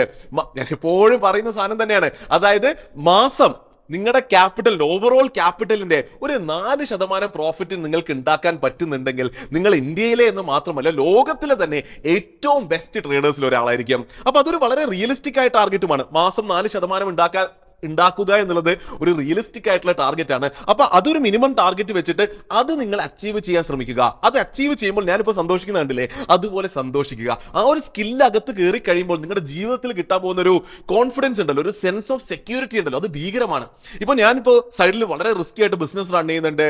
ഞാൻ എപ്പോഴും പറയുന്ന സാധനം തന്നെയാണ്. അതായത് മാസം നിങ്ങളുടെ ക്യാപിറ്റൽ, ഓവറോൾ ക്യാപിറ്റലിന്റെ ഒരു 4% പ്രോഫിറ്റ് നിങ്ങൾക്ക് ഉണ്ടാക്കാൻ പറ്റുന്നുണ്ടെങ്കിൽ നിങ്ങൾ ഇന്ത്യയിലെ എന്ന് മാത്രമല്ല ലോകത്തിലെ തന്നെ ഏറ്റവും ബെസ്റ്റ് ട്രേഡേഴ്സിൽ ഒരാളായിരിക്കും. അപ്പൊ അതൊരു വളരെ റിയലിസ്റ്റിക് ആയ ടാർഗറ്റുമാണ്. മാസം 4% ഉണ്ടാക്കുക എന്നുള്ളത് ഒരു റിയലിസ്റ്റിക് ആയിട്ടുള്ള ടാർഗറ്റ് ആണ്. അപ്പൊ അതൊരു മിനിമം ടാർഗറ്റ് വെച്ചിട്ട് അത് നിങ്ങൾ അച്ചീവ് ചെയ്യാൻ ശ്രമിക്കുക. അത് അച്ചീവ് ചെയ്യുമ്പോൾ ഞാനിപ്പോൾ സന്തോഷിക്കുന്ന കണ്ടില്ലേ, അതുപോലെ സന്തോഷിക്കുക. ആ ഒരു സ്കില്ല് അകത്ത് കയറി കഴിയുമ്പോൾ നിങ്ങളുടെ ജീവിതത്തിൽ കിട്ടാൻ പോകുന്ന ഒരു കോൺഫിഡൻസ് ഉണ്ടല്ലോ, ഒരു സെൻസ് ഓഫ് സെക്യൂരിറ്റി ഉണ്ടല്ലോ, അത് ഭീകരമാണ്. ഇപ്പൊ ഞാനിപ്പോൾ സൈഡിൽ വളരെ റിസ്കി ആയിട്ട് ബിസിനസ് റൺ ചെയ്യുന്നുണ്ട്,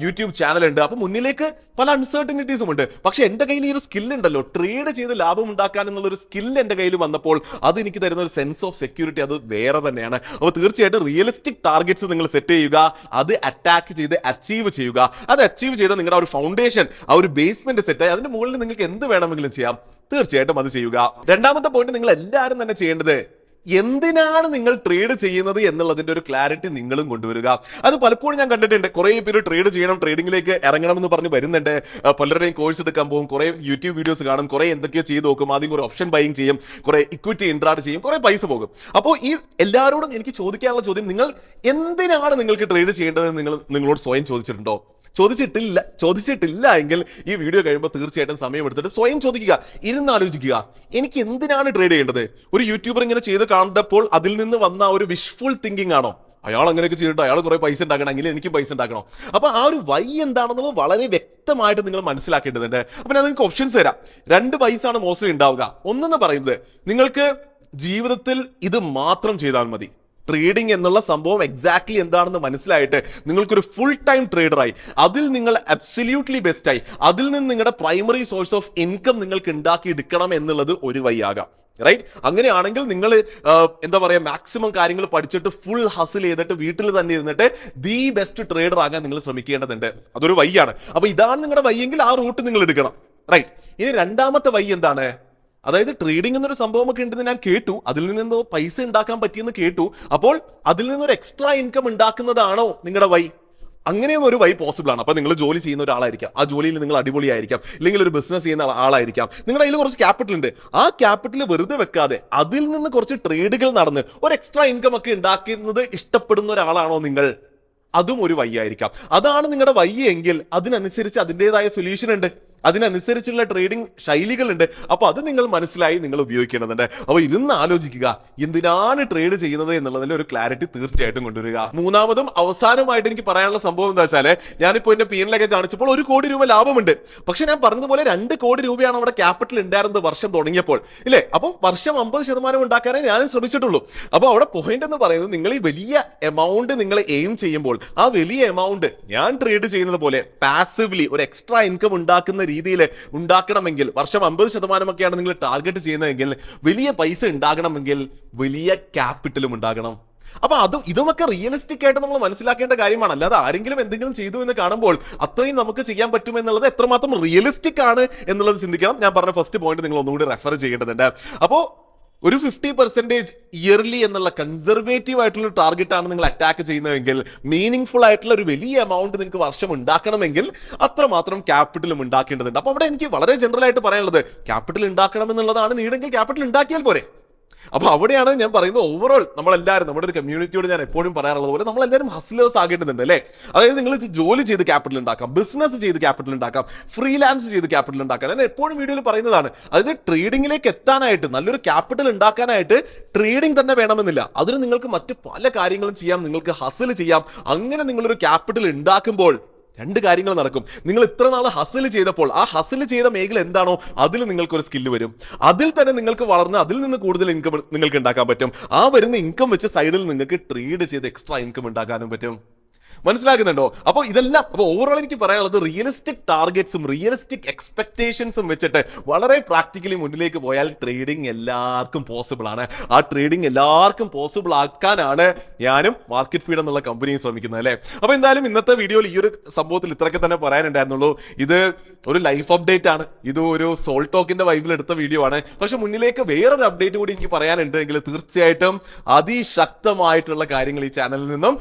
യൂട്യൂബ് ചാനൽ ഉണ്ട്, അപ്പൊ മുന്നിലേക്ക് പല അൺസർട്ടനിറ്റീസും ഉണ്ട്. പക്ഷെ എന്റെ കയ്യിൽ ഈ ഒരു സ്കില്ല് ഉണ്ടല്ലോ, ട്രേഡ് ചെയ്ത് ലാഭം ഉണ്ടാക്കാൻ എന്നുള്ള ഒരു സ്കില്ല് എന്റെ കയ്യിൽ വന്നപ്പോൾ അത് എനിക്ക് തരുന്ന ഒരു സെൻസ് ഓഫ് സെക്യൂരിറ്റി അത് വേറെ തന്നെയാണ്. അപ്പോൾ തീർച്ചയായിട്ടും റിയലിസ്റ്റിക് ടാർഗറ്റ്സ് നിങ്ങൾ സെറ്റ് ചെയ്യുക, അത് അറ്റാക്ക് ചെയ്ത് അച്ചീവ് ചെയ്യുക. അത് അച്ചീവ് ചെയ്ത് നിങ്ങളുടെ ഒരു ഫൗണ്ടേഷൻ, ആ ഒരു ബേസ്മെന്റ് സെറ്റ് ആയി അതിന്റെ മുകളിൽ നിങ്ങൾക്ക് എന്ത് വേണമെങ്കിലും ചെയ്യാം. തീർച്ചയായിട്ടും അത് ചെയ്യുക. രണ്ടാമത്തെ പോയിന്റ്, നിങ്ങൾ എല്ലാവരും തന്നെ ചെയ്യേണ്ടത് എന്തിനാണ് നിങ്ങൾ ട്രേഡ് ചെയ്യുന്നത് എന്നുള്ളതിന്റെ ഒരു ക്ലാരിറ്റി നിങ്ങളും കൊണ്ടുവരിക. അത് പലപ്പോഴും ഞാൻ കണ്ടിട്ടുണ്ട്, കുറെ പേര് ട്രേഡ് ചെയ്യണം, ട്രേഡിംഗിലേക്ക് ഇറങ്ങണം എന്ന് പറഞ്ഞ് വരുന്നുണ്ട്. പലരുടെയും കോഴ്സ് എടുക്കാൻ പോകും, കുറെ യൂട്യൂബ് വീഡിയോസ് കാണും, കുറെ എന്തൊക്കെയോ ചെയ്ത് നോക്കും, ആദ്യം കുറെ ഓപ്ഷൻ ബൈയിങ് ചെയ്യും, കുറെ ഇക്വിറ്റി ഇൻട്രാഡ് ചെയ്യും, കുറെ പൈസ പോകും. അപ്പോൾ ഈ എല്ലാവരോടും എനിക്ക് ചോദിക്കാനുള്ള ചോദ്യം, നിങ്ങൾ എന്തിനാണ് നിങ്ങൾക്ക് ട്രേഡ് ചെയ്യേണ്ടതെന്ന് നിങ്ങളോട് സ്വയം ചോദിച്ചിട്ടില്ല എങ്കിൽ ഈ വീഡിയോ കഴിയുമ്പോൾ തീർച്ചയായിട്ടും സമയം എടുത്തിട്ട് സ്വയം ചോദിക്കുക, ഇരുന്നാലോചിക്കുക, എനിക്ക് എന്തിനാണ് ട്രേഡ് ചെയ്യേണ്ടത്. ഒരു യൂട്യൂബർ ഇങ്ങനെ ചെയ്ത് കണ്ടപ്പോൾ അതിൽ നിന്ന് വന്ന ഒരു വിഷ്ഫുൾ തിങ്കിങ് ആണോ, അയാൾ അങ്ങനെയൊക്കെ ചെയ്തിട്ട് അയാൾ കുറെ പൈസ ഉണ്ടാക്കണം, എങ്കിൽ എനിക്ക് പൈസ ഉണ്ടാക്കണം. അപ്പൊ ആ ഒരു വൈ എന്താണെന്നുള്ളത് വളരെ വ്യക്തമായിട്ട് നിങ്ങൾ മനസ്സിലാക്കേണ്ടതുണ്ട്. അപ്പൊ ഞാൻ നിങ്ങൾക്ക് ഓപ്ഷൻസ് തരാം. 2 വൈസാണ് മോസ്റ്റ്ലി ഉണ്ടാവുക. ഒന്നെന്ന് പറയുന്നത്, നിങ്ങൾക്ക് ജീവിതത്തിൽ ഇത് മാത്രം ചെയ്താൽ മതി. ട്രേഡിംഗ് എന്നുള്ള സംഭവം എക്സാക്ട്ലി എന്താണെന്ന് മനസ്സിലായിട്ട് നിങ്ങൾക്കൊരു ഫുൾ ടൈം ട്രേഡറായി, അതിൽ നിങ്ങൾ അബ്സല്യൂട്ട്ലി ബെസ്റ്റായി, അതിൽ നിന്ന് നിങ്ങളുടെ പ്രൈമറി സോഴ്സ് ഓഫ് ഇൻകം നിങ്ങൾക്ക് ഉണ്ടാക്കി എടുക്കണം എന്നുള്ളത് ഒരു വഴി ആകാം. റൈറ്റ്? അങ്ങനെയാണെങ്കിൽ നിങ്ങൾ എന്താ പറയുക, മാക്സിമം കാര്യങ്ങൾ പഠിച്ചിട്ട് ഫുൾ ഹസിൽ ചെയ്തിട്ട് വീട്ടിൽ തന്നെ ഇരുന്നിട്ട് ദി ബെസ്റ്റ് ട്രേഡർ ആകാൻ നിങ്ങൾ ശ്രമിക്കേണ്ടതുണ്ട്. അതൊരു വഴിയാണ്. അപ്പൊ ഇതാണ് നിങ്ങളുടെ വഴിയെങ്കിൽ ആ റൂട്ട് നിങ്ങൾ എടുക്കണം. റൈറ്റ്? ഇനി രണ്ടാമത്തെ വഴി എന്താണ്? അതായത് ട്രേഡിംഗ് എന്നൊരു സംഭവമൊക്കെ ഉണ്ടെന്ന് ഞാൻ കേട്ടു, അതിൽ നിന്നെന്തോ പൈസ ഉണ്ടാക്കാൻ പറ്റിയെന്ന് കേട്ടു. അപ്പോൾ അതിൽ നിന്നൊരു എക്സ്ട്രാ ഇൻകം ഉണ്ടാക്കുന്നതാണോ നിങ്ങളുടെ വഴി? അങ്ങനെയും ഒരു വഴി പോസിബിൾ ആണ്. അപ്പൊ നിങ്ങൾ ജോലി ചെയ്യുന്ന ഒരാളായിരിക്കാം, ആ ജോലിയിൽ നിങ്ങൾ അടിപൊളിയായിരിക്കാം, ഇല്ലെങ്കിൽ ഒരു ബിസിനസ് ചെയ്യുന്ന ആളായിരിക്കാം, നിങ്ങളുടെ കയ്യിൽ കുറച്ച് ക്യാപിറ്റൽ ഉണ്ട്. ആ ക്യാപിറ്റൽ വെറുതെ വെക്കാതെ അതിൽ നിന്ന് കുറച്ച് ട്രേഡുകൾ നടന്ന് ഒരു എക്സ്ട്രാ ഇൻകം ഒക്കെ ഉണ്ടാക്കുന്നത് ഇഷ്ടപ്പെടുന്ന ഒരാളാണോ നിങ്ങൾ? അതും ഒരു വഴിയായിരിക്കാം. അതാണ് നിങ്ങളുടെ വഴി എങ്കിൽ അതിനനുസരിച്ച് അതിൻ്റെതായ സൊല്യൂഷൻ ഉണ്ട്, അതിനനുസരിച്ചുള്ള ട്രേഡിംഗ് ശൈലികളുണ്ട്. അപ്പൊ അത് നിങ്ങൾ മനസ്സിലായി നിങ്ങൾ ഉപയോഗിക്കേണ്ടതുണ്ട്. അപ്പൊ ഇരുന്ന് ആലോചിക്കുക, എന്തിനാണ് ട്രേഡ് ചെയ്യുന്നത് എന്നുള്ളതിന്റെ ഒരു ക്ലാരിറ്റി തീർച്ചയായിട്ടും കൊണ്ടുവരിക. മൂന്നാമതും അവസാനമായിട്ട് എനിക്ക് പറയാനുള്ള സംഭവം എന്താ വെച്ചാല്, ഞാനിപ്പോ എന്റെ പി&എൽ കാണിച്ചപ്പോൾ 1 കോടി രൂപ ലാഭമുണ്ട്. പക്ഷെ ഞാൻ പറഞ്ഞതുപോലെ 2 കോടി രൂപയാണ് അവിടെ ക്യാപിറ്റൽ ഉണ്ടായിരുന്നത് വർഷം തുടങ്ങിയപ്പോൾ, ഇല്ലേ? അപ്പോൾ വർഷം 50% ഉണ്ടാക്കാനേ ഞാൻ ശ്രമിച്ചിട്ടുള്ളൂ. അപ്പോൾ അവിടെ പോയിന്റ് എന്ന് പറയുന്നത്, നിങ്ങൾ ഈ വലിയ എമൗണ്ട് നിങ്ങൾ എയിം ചെയ്യുമ്പോൾ ആ വലിയ എമൗണ്ട് ഞാൻ ട്രേഡ് ചെയ്യുന്നത് പോലെ പാസീവ്ലി ഒരു എക്സ്ട്രാ ഇൻകം ഉണ്ടാക്കുന്ന രീതിയിൽ ഉണ്ടാക്കണമെങ്കിൽ, വർഷം 50% നിങ്ങൾ ടാർഗറ്റ് ചെയ്യുന്നതെങ്കിൽ, വലിയ പൈസ ഉണ്ടാകണമെങ്കിൽ വലിയ ക്യാപിറ്റലും ഉണ്ടാകണം. അപ്പൊ ഇതുമൊക്കെ റിയലിസ്റ്റിക് ആയിട്ട് നമ്മൾ മനസ്സിലാക്കേണ്ട കാര്യമാണ്. അല്ലാതെ ആരെങ്കിലും എന്തെങ്കിലും ചെയ്തു എന്ന് കാണുമ്പോൾ അത്രയും നമുക്ക് ചെയ്യാൻ പറ്റും എന്നുള്ളത് എത്രമാത്രം റിയലിസ്റ്റിക് ആണ് എന്നുള്ളത് ചിന്തിക്കണം. ഞാൻ പറഞ്ഞ ഫസ്റ്റ് പോയിന്റ് നിങ്ങൾ ഒന്നുകൂടി റെഫർ ചെയ്യേണ്ടതുണ്ട്. അപ്പോ ഒരു 50% ഇയർലി എന്നുള്ള കൺസർവേറ്റീവ് ആയിട്ടുള്ള ടാർഗറ്റ് ആണ് നിങ്ങൾ അറ്റാക്ക് ചെയ്യുന്നതെങ്കിൽ, മീനിങ് ഫുൾ ആയിട്ടുള്ള ഒരു വലിയ എമൗണ്ട് നിങ്ങൾക്ക് വർഷം ഉണ്ടാക്കണമെങ്കിൽ അത്രമാത്രം ക്യാപിറ്റലും ഉണ്ടാക്കേണ്ടതുണ്ട്. അപ്പൊ അവിടെ എനിക്ക് വളരെ ജനറൽ ആയിട്ട് പറയാനുള്ളത്, ക്യാപിറ്റൽ ഉണ്ടാക്കണം എന്നുള്ളതാണ്. നീടെങ്കിൽ ക്യാപിറ്റൽ ഉണ്ടാക്കിയാൽ പോരെ. അപ്പൊ അവിടെയാണ് ഞാൻ പറയുന്നത്, ഓവറോൾ നമ്മളെല്ലാവരും, നമ്മുടെ ഒരു കമ്മ്യൂണിറ്റിയോട് ഞാൻ എപ്പോഴും പറയാറുള്ളത് പോലെ നമ്മളെല്ലാവരും ഹസ്ലേഴ്സ് ആകേണ്ടതുണ്ട് അല്ലേ. അതായത് നിങ്ങൾ ജോലി ചെയ്ത് ക്യാപിറ്റൽ ഉണ്ടാക്കാം, ബിസിനസ് ചെയ്ത് ക്യാപിറ്റൽ ഉണ്ടാക്കാം, ഫ്രീലാൻസ് ചെയ്ത് ക്യാപിറ്റൽ ഉണ്ടാക്കാം. ഞാൻ എപ്പോഴും വീഡിയോയിൽ പറയുന്നതാണ്, അതായത് ട്രേഡിങ്ങിലേക്ക് എത്താനായിട്ട്, നല്ലൊരു ക്യാപിറ്റൽ ഉണ്ടാക്കാനായിട്ട് ട്രേഡിംഗ് തന്നെ വേണമെന്നില്ല. അതിന് നിങ്ങൾക്ക് മറ്റ് പല കാര്യങ്ങളും ചെയ്യാം, നിങ്ങൾക്ക് ഹസിൽ ചെയ്യാം. അങ്ങനെ നിങ്ങളൊരു ക്യാപിറ്റൽ ഉണ്ടാക്കുമ്പോൾ രണ്ട് കാര്യങ്ങൾ നടക്കും. നിങ്ങൾ ഇത്ര നാൾ ഹസിൽ ചെയ്തപ്പോൾ ആ ഹസിൽ ചെയ്ത മേഖല എന്താണോ അതിൽ നിങ്ങൾക്കൊരു സ്കില്ല് വരും. അതിൽ തന്നെ നിങ്ങൾക്ക് വളർന്ന് അതിൽ നിന്ന് കൂടുതൽ ഇൻകം നിങ്ങൾക്ക് ഉണ്ടാക്കാൻ പറ്റും. ആ വരുന്ന ഇൻകം വെച്ച് സൈഡിൽ നിങ്ങൾക്ക് ട്രേഡ് ചെയ്ത് എക്സ്ട്രാ ഇൻകം ഉണ്ടാക്കാനും പറ്റും. മനസ്സിലാക്കുന്നുണ്ടോ? അപ്പോൾ ഇതെല്ലാം, അപ്പോൾ ഓവറോൾ എനിക്ക് പറയാനുള്ളത്, റിയലിസ്റ്റിക് ടാർഗറ്റ്സും റിയലിസ്റ്റിക് എക്സ്പെക്ടേഷൻസും വെച്ചിട്ട് വളരെ പ്രാക്ടിക്കലി മുന്നിലേക്ക് പോയാൽ ട്രേഡിംഗ് എല്ലാവർക്കും പോസിബിൾ ആണ്. ആ ട്രേഡിംഗ് എല്ലാവർക്കും പോസിബിൾ ആക്കാനാണ് ഞാനും മാർക്കറ്റ് ഫീഡ് എന്നുള്ള കമ്പനിയും ശ്രമിക്കുന്നത് അല്ലേ. അപ്പോൾ എന്തായാലും ഇന്നത്തെ വീഡിയോയിൽ ഈ ഒരു സംഭവത്തിൽ ഇത്രയൊക്കെ തന്നെ പറയാനുണ്ടായിരുന്നുള്ളൂ. ഇത് ഒരു ലൈഫ് അപ്ഡേറ്റ് ആണ്, ഇത് ഒരു സോൾ ടോക്കിന്റെ വൈബിൽ എടുത്ത വീഡിയോ ആണ്. പക്ഷെ മുന്നിലേക്ക് വേറൊരു അപ്ഡേറ്റ് കൂടി എനിക്ക് പറയാനുണ്ട് എങ്കിൽ തീർച്ചയായിട്ടും അതിശക്തമായിട്ടുള്ള കാര്യങ്ങൾ ഈ ചാനലിൽ നിന്നും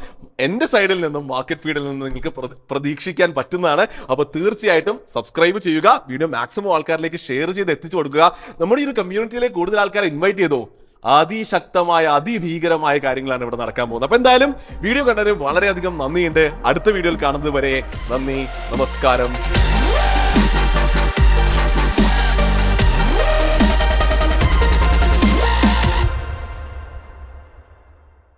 എന്റെ സൈഡിൽ നിന്നും മാർക്കറ്റ് ഫീഡിൽ നിന്നും നിങ്ങൾക്ക് പ്രതീക്ഷിക്കാൻ പറ്റുന്നതാണ്. അപ്പോൾ തീർച്ചയായിട്ടും സബ്സ്ക്രൈബ് ചെയ്യുക, വീഡിയോ മാക്സിമം ആൾക്കാരിലേക്ക് ഷെയർ ചെയ്ത് എത്തിച്ചു കൊടുക്കുക. നമ്മുടെ ഈ ഒരു കമ്മ്യൂണിറ്റിയിലേക്ക് കൂടുതൽ ആൾക്കാരെ ഇൻവൈറ്റ് ചെയ്തോ. അതിശക്തമായ അതിഭീകരമായ കാര്യങ്ങളാണ് ഇവിടെ നടക്കാൻ പോകുന്നത്. അപ്പൊ എന്തായാലും വീഡിയോ കണ്ടതിന് വളരെയധികം നന്ദിയുണ്ട്. അടുത്ത വീഡിയോയിൽ കാണുന്നത് വരെ നന്ദി, നമസ്കാരം.